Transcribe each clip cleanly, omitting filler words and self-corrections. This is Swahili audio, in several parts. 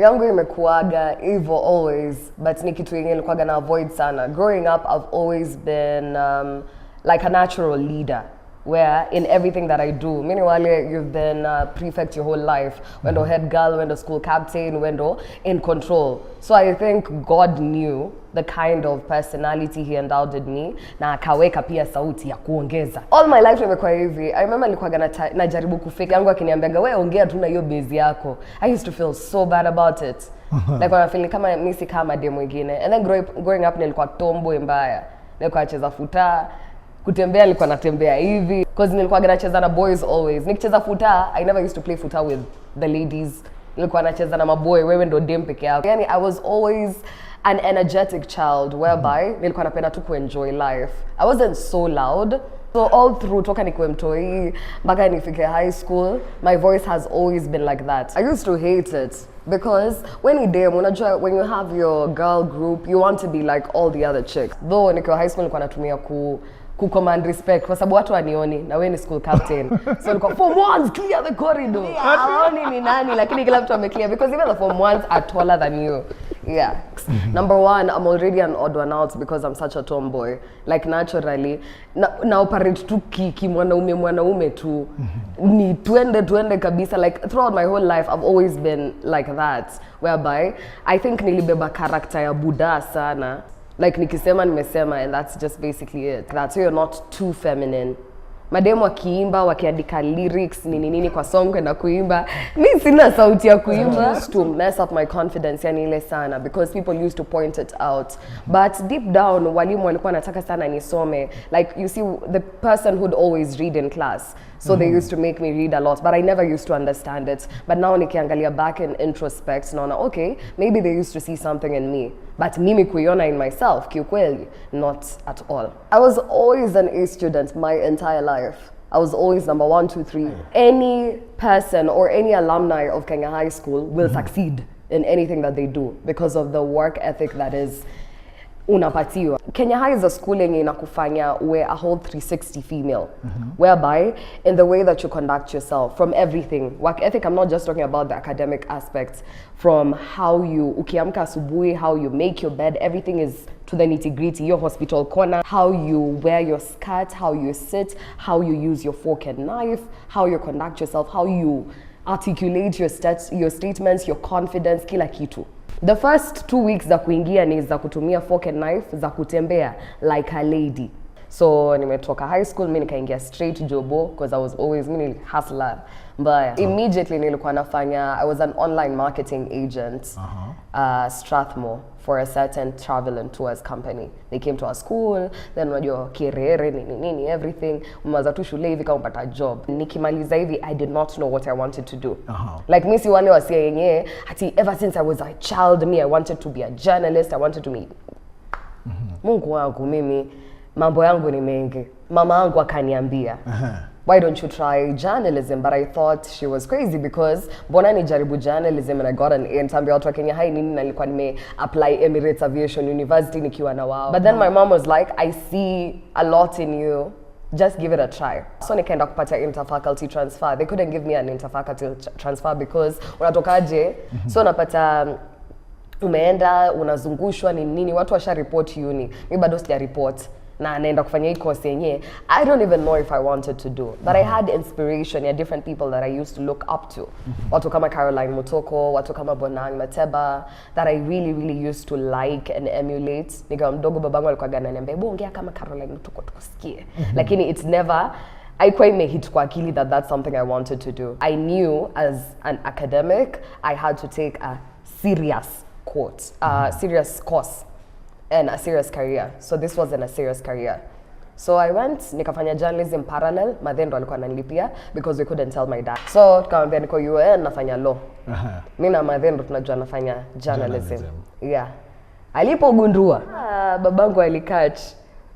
Yangu imekuaga hivyo always, but ni kitu yenye nilikuwaga na avoid sana. Growing up, I've always been like a natural leader, where in everything that I do, meanwhile you've been prefect your whole life, wendo head girl, wendo school captain, wendo in control. So I think God knew the kind of personality he endowed me, na akaweka pia sauti ya kuongeza. All my life nimekuwa hivi. I remember nilikuwa najaribu kufake, yangu akiniambiaga wewe ongea tu na hiyo base yako. I used to feel so bad about it. Like when I feel kama mimi si kama demo mwingine. And then growing up nilikuwa tomboy mbaya. Nilikuwa nacheza futa, kutembea nilikuwa natembea hivi because nilikuwa nacheza na boys always. Nikicheza futa, I never used to play futa with the ladies. Nilikuwa nacheza na maboy, wewe ndo dem peke yako. Yani I was always an energetic child whereby nilikuwa napenda tu kuenjoy life. I wasn't so loud. So all through toka nikuwe mtoi mpaka nifike high school, my voice has always been like that. I used to hate it because when you have your girl group, you want to be like all the other chicks. Though nikiwa high school nilikuwa natumia ku command respect kwa sababu watu wanioni na wewe ni school captain. So nilikuwa form 1 clear the corridor. Haoni ni nani lakini kila mtu ameclear because even the form 1s are taller than you. Yeah. Number one, I'm already an odd one out because I'm such a tomboy. Like naturally, na operate tu ki mwanaume tu. Ni twende kabisa. Like throughout my whole life, I've always been like that. Whereby, I think nilibeba character ya Buddha sana. Like nikisema nimesema, and that's just basically it. So you're not too feminine. Mademu wakiimba, wakiandika lyrics, nini kwa song kwenda kuimba. Mimi sina sauti ya kuimba. Used to mess up my confidence yani ile sana because people used to point it out. But deep down, walimu walikuwa nataka sana nisome. Like you see, the person who'd always read in class. So they used to make me read a lot, but I never used to understand it. But now nikiangalia back in introspect, naona okay, maybe they used to see something in me. But mimi kuiona in myself, kiukweli, not at all. I was always an A student my entire life. I was always number 1, 2, 3. Any person or any alumni of Kenya High School will succeed in anything that they do because of the work ethic that is unapatiwa. Kenya High is a school yenye inakufanya uwe a whole 360 female, whereby in the way that you conduct yourself, from everything. Work ethic, I'm not just talking about the academic aspects, from how you, ukiamka asubuhi, how you make your bed, everything is to the nitty-gritty. Your hospital corner, how you wear your skirt, how you sit, how you use your fork and knife, how you conduct yourself, how you articulate your statements, your confidence, kila kitu. The first 2 weeks za kuingia ni za kutumia fork and knife, za kutembea like a lady. So nimetoka high school, mimi nikaingia straight jobo because I was always mini hustler. But immediately nilikuwa nafanya, I was an online marketing agent, Strathmore, for a certain travel and tours company. They came to our school, then unajua kirere nini everything, umaza tu shule hivi kama upata job. Nikimaliza hivi, I did not know what I wanted to do. Like mimi si wale wasia yenyewe, hati ever since I was a child, I wanted to be a journalist, I wanted to be Mungu wangu mimi mambo yangu ni mengi. Mama yangu akaniambia, why don't you try journalism? But I thought she was crazy because mbona nijaribu journalism and I got an A. Nitambia watu wa Kenya High nini na nilikuwa nime apply Emirates Aviation University nikiwa na wao. But then my mom was like, I see a lot in you. Just give it a try. So nikaenda kupata interfaculty transfer. They couldn't give me an interfaculty transfer because unatokaje. So napata umeenda unazungushwa ni nini watu washa report uni. Mimi bado sija report. Na naenda kufanya hii course yenyewe. I don't even know if I wanted to do. But I had inspiration ya different people that I used to look up to. Watu kama Caroline Mutoko, watu kama Bonang Mateba, that I really used to like and emulate. Nikiwa mdogo babangu alikuwa ananiambia, "Hebu ongea kama Caroline Mutoko tukusikie." Lakini it's never haikuwa imehit kwa akili that that's something I wanted to do. I knew as an academic, I had to take a serious course and a serious career. So this wasn't a serious career. So I went, nikafanya journalism parallel, madhendo alikuwa ananilipia because we couldn't tell my dad. So tukamwambia niko UN nafanya law. Mimi na madhendo tunajua nafanya journalism. Yeah. Alipogundua, babangu alikatch.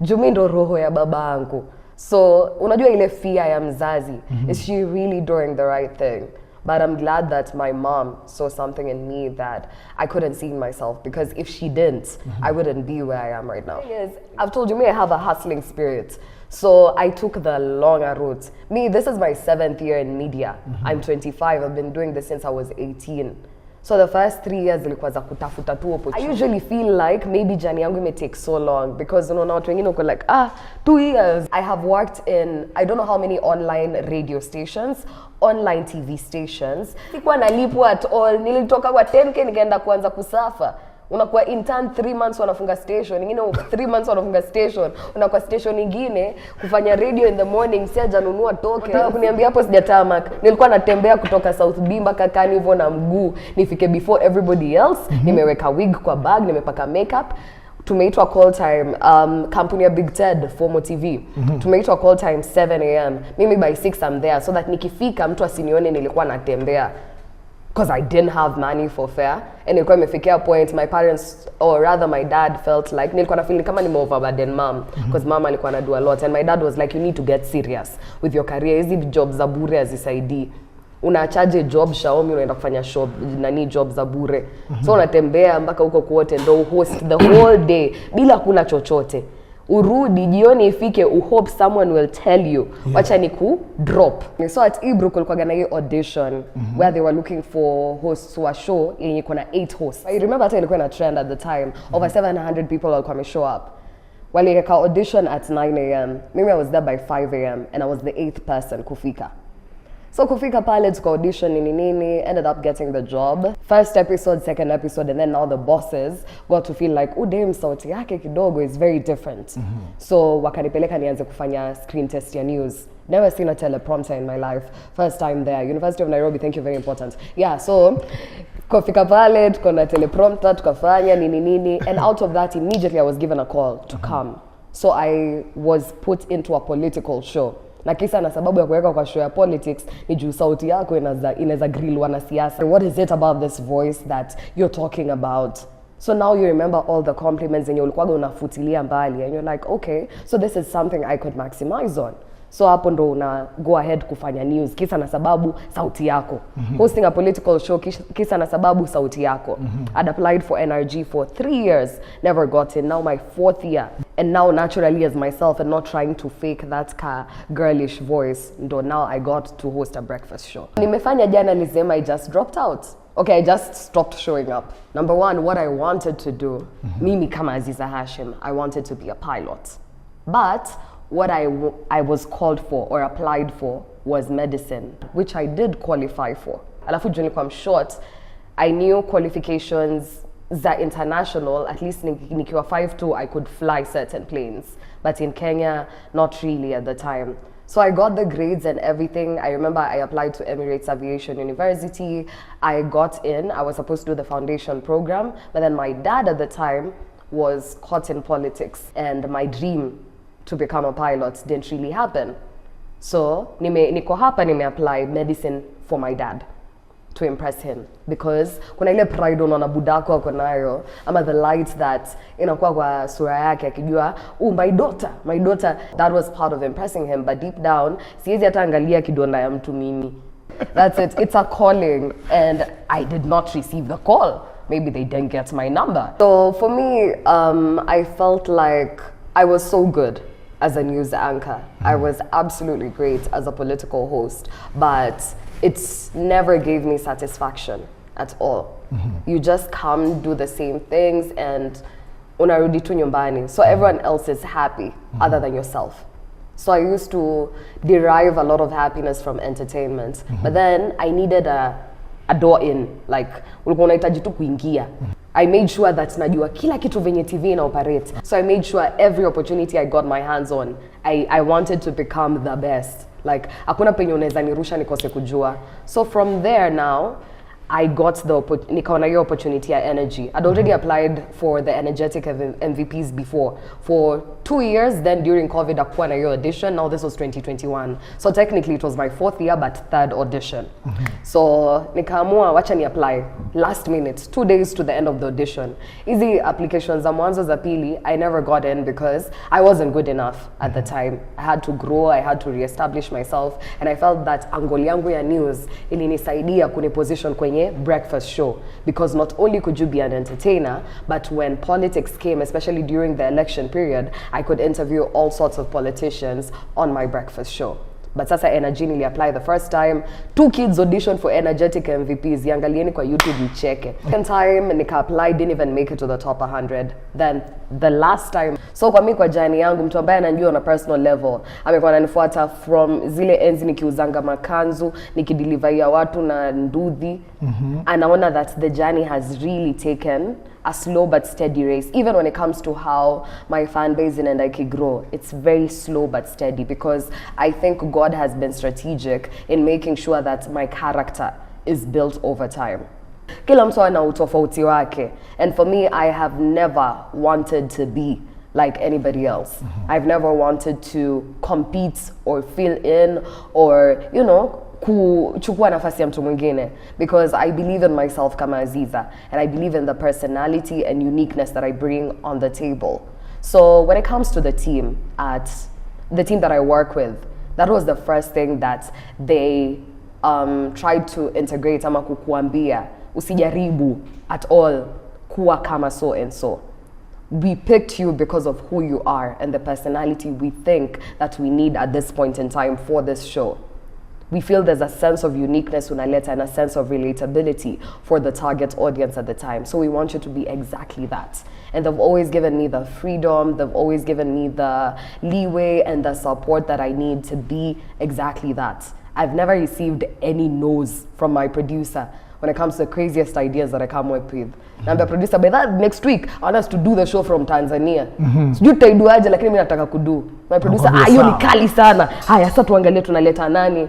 Jumi ndo roho ya babangu. So unajua ile fear ya mzazi, is she really doing the right thing? But I'm glad that my mom saw something in me that I couldn't see in myself, because if she didn't, I wouldn't be where I am right now. Yes, I've told you, I have a hustling spirit. So I took the longer route. This is my 7th year in media. I'm 25, I've been doing this since I was 18. So the first 3 years ilikuwa za kutafuta tu opportunity. I usually feel like maybe journey yangu may take so long because you know watu wengine uko like 2 years. I have worked in I don't know how many online radio stations, online TV stations. Sikuwa nalipwa at all. Nilitoka kwa 10k nikaenda kuanza kusafa. Unakuwa intern 3 months wanafunga station, nyingine 3 months wanafunga station, unakuwa station nyingine kufanya radio in the morning, si hajanunua toke. Nataka kuniambia hapo sijatamak. Nilikuwa natembea kutoka South B mpaka Carnival na mguu nifike before everybody else. Nimeweka wig kwa bag, nimepaka makeup. Tumeitwa call time, kampuni ya Big Ted, Fomo TV. Tumeitwa call time 7 am. Mimi by 6 I'm there so that nikifika mtu asinione nilikuwa natembea. Because I didn't have money for fare, and ilikuwa imefikia point my parents, or rather my dad, felt like nilikuwa na feeling kama nime overburden mom, because mom alikuwa na do a lot, and my dad was like, you need to get serious with your career. Hizi jobs za bure hazisaidii. Unaachaje job Xiaomi unaenda kufanya shop nani job za bure. So unatembea mpaka huko kwote ndo host the whole day bila kula chochote. Urudi jioni ifike hope someone will tell you wacha ni ku drop. So at Ibru kulikuwa na hiyo audition where they were looking for hosts wa show yenye kuna 8 hosts. I remember hata ilikuwa na trend at the time. Over 700 people walikuwa show up. Walika audition at 9 am. Mimi I was there by 5 am and I was the 8th person kufika. So kufika pale tuka audition nini, ended up getting the job. First episode, second episode, and then now the bosses got to feel like, damn, sauti yake kidogo is very different. So wakanipeleka nianze kufanya screen test ya news. Never seen a teleprompter in my life. First time there. University of Nairobi, thank you, very important. Yeah, so kufika pale tuko na teleprompter, tukafanya nini, and out of that immediately I was given a call to come. So I was put into a political show. Na kisa na sababu ya kuweka kwa show ya politics ni juu sauti yako inaweza grill wanasiasa. What is it about this voice that you're talking about? So now you remember all the compliments and ulikuwa unafutilia mbali and you're like, okay, so this is something I could maximize on. So hapo ndo una go ahead kufanya news kisa na sababu sauti yako. Hosting a political show kisa na sababu sauti yako. I'd applied for NRG for 3 years, never got in. Now my 4th year. And now naturally as myself and not trying to fake that girlish voice, ndo now I got to host a breakfast show. Nimefanya journalism, I just dropped out. Okay, I just stopped showing up. Number one, what I wanted to do, mimi kama Azezzah Hashim, I wanted to be a pilot. But what I was called for or applied for was medicine, which I did qualify for. Alafu juu nilikuwa short, I knew qualifications za international, at least nikiwa 5'2", I could fly certain planes. But in Kenya, not really at the time. So I got the grades and everything. I remember I applied to Emirates Aviation University. I got in. I was supposed to do the foundation program. But then my dad at the time was caught in politics. And my dream to become a pilot didn't really happen. So niko hapa apply medicine for my dad to impress him, because kuna ile pride unaona budako ako nayo ama the light that inakuwa kwa sura yake akijua my daughter, that was part of impressing him. But deep down siwezi hata angalia kidonda ya mtu mimi. That's it, it's a calling, and I did not receive the call. Maybe they didn't get my number. So for me, I felt like I was so good as a news anchor. I was absolutely great as a political host, but it never gave me satisfaction at all. You just come, do the same things, and unarudi tu nyumbani. So everyone else is happy other than yourself. So I used to derive a lot of happiness from entertainment. But then I needed a door in, like ulikuwa unahitaji tu kuingia. I made sure that najua kila kitu venye TV na operate. So I made sure every opportunity I got my hands on, I wanted to become the best. Like hakuna penye unaweza nirusha nikose kujua. So from there now, I got nikaona hiyo opportunity ya energy. I'd already applied for the energetic MVPs before for 2 years. Then during COVID, hakuwa na hiyo audition. Now this was 2021. So technically it was my 4th year, but 3rd audition. So nikaamua wacha ni apply last minute, 2 days to the end of the audition. Easy applications za mwanzo za pili, I never got in because I wasn't good enough at the time. I had to grow, I had to reestablish myself, and I felt that angle yangu ya news ilinisaidia kuniposition kwenye breakfast show, because not only could you be an entertainer, but when politics came, especially during the election period, I could interview all sorts of politicians on my breakfast show. But sasa energy nili apply the first time. 2 kids auditioned for energetic MVPs. Yangalieni kwa YouTube nicheke. Second time nika apply, didn't even make it to the top 100. Then the last time, so kwa mimi kwa journey yangu, mtu ambaye ananijua on a personal level amekuwa ananifuata from zile enzi nikiuzanga makanzu, nikideliveria watu na nduthi. Anaona that the journey has really taken a slow but steady race. Even when it comes to how my fan base in Ndaiki grow, it's very slow but steady, because I think God has been strategic in making sure that my character is built over time. Kila mtu ana utofauti wake, and for me, I have never wanted to be like anybody else. I've never wanted to compete or fill in or, you know, kuchukua nafasi ya mtu mwingine, because I believe in myself kama Azezzah, and I believe in the personality and uniqueness that I bring on the table. So when it comes to the team that I work with, that was the first thing that they tried to integrate, ama kukuambia usijaribu at all kuwa kama so and so. We picked you because of who you are and the personality we think that we need at this point in time for this show. We feel there's a sense of uniqueness unaleta and a sense of relatability for the target audience at the time. So we want you to be exactly that. And they've always given me the freedom, they've always given me the leeway and the support that I need to be exactly that. I've never received any no's from my producer when it comes to the craziest ideas that I come up with. Namba producer, by that next week, I want us to do the show from Tanzania. Sijui tutaiduaje, lakini mimi nataka kudu. My producer, hiyo ni kali sana. Haya, sasa tuangalie tunaleta nani.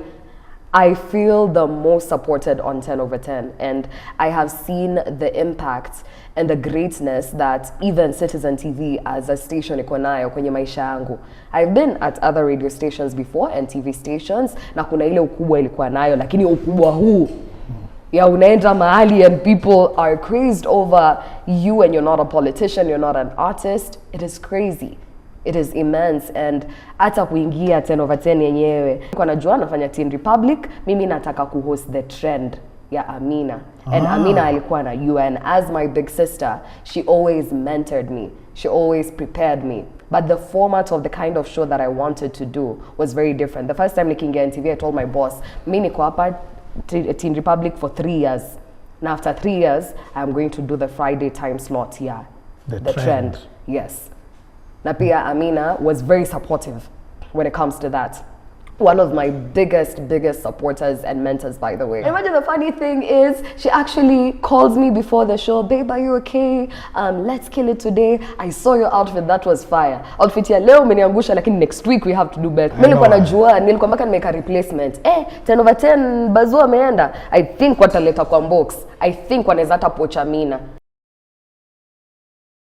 I feel the most supported on 10/10, and I have seen the impact and the greatness that even Citizen TV as a station iko nayo kwenye maisha yangu. I've been at other radio stations before and TV stations, na kuna ile ukubwa ilikuwa nayo, lakini ukubwa huu ya unaenda mahali and people are crazed over you and you're not a politician, you're not an artist. It is crazy. It is immense, and hata kuingia 10/10 yenyewe. Kwa najua nafanya Teen Republic, mimi nataka kuhost the trend ya Amina. And Amina alikuwa na you, and as my big sister, she always mentored me. She always prepared me. But the format of the kind of show that I wanted to do was very different. The first time nikiingia on TV, I told my boss, mimi niko hapa Teen Republic for 3 years. Now after 3 years, I'm going to do the Friday time slot here. The trend. Yes. Na pia Amina was very supportive when it comes to that. One of my biggest supporters and mentors, by the way. Imagine the funny thing is, she actually calls me before the show, babe, are you okay? Let's kill it today. I saw your outfit, that was fire. Outfit ya leo umeniangusha, lakini next week we have to do better. Nilikuwa najua, nilikuwa mpaka nimeka replacement. 10/10 Bazoo ameenda. I think wataleta kwa box. I think wanaweza hata pocha Amina.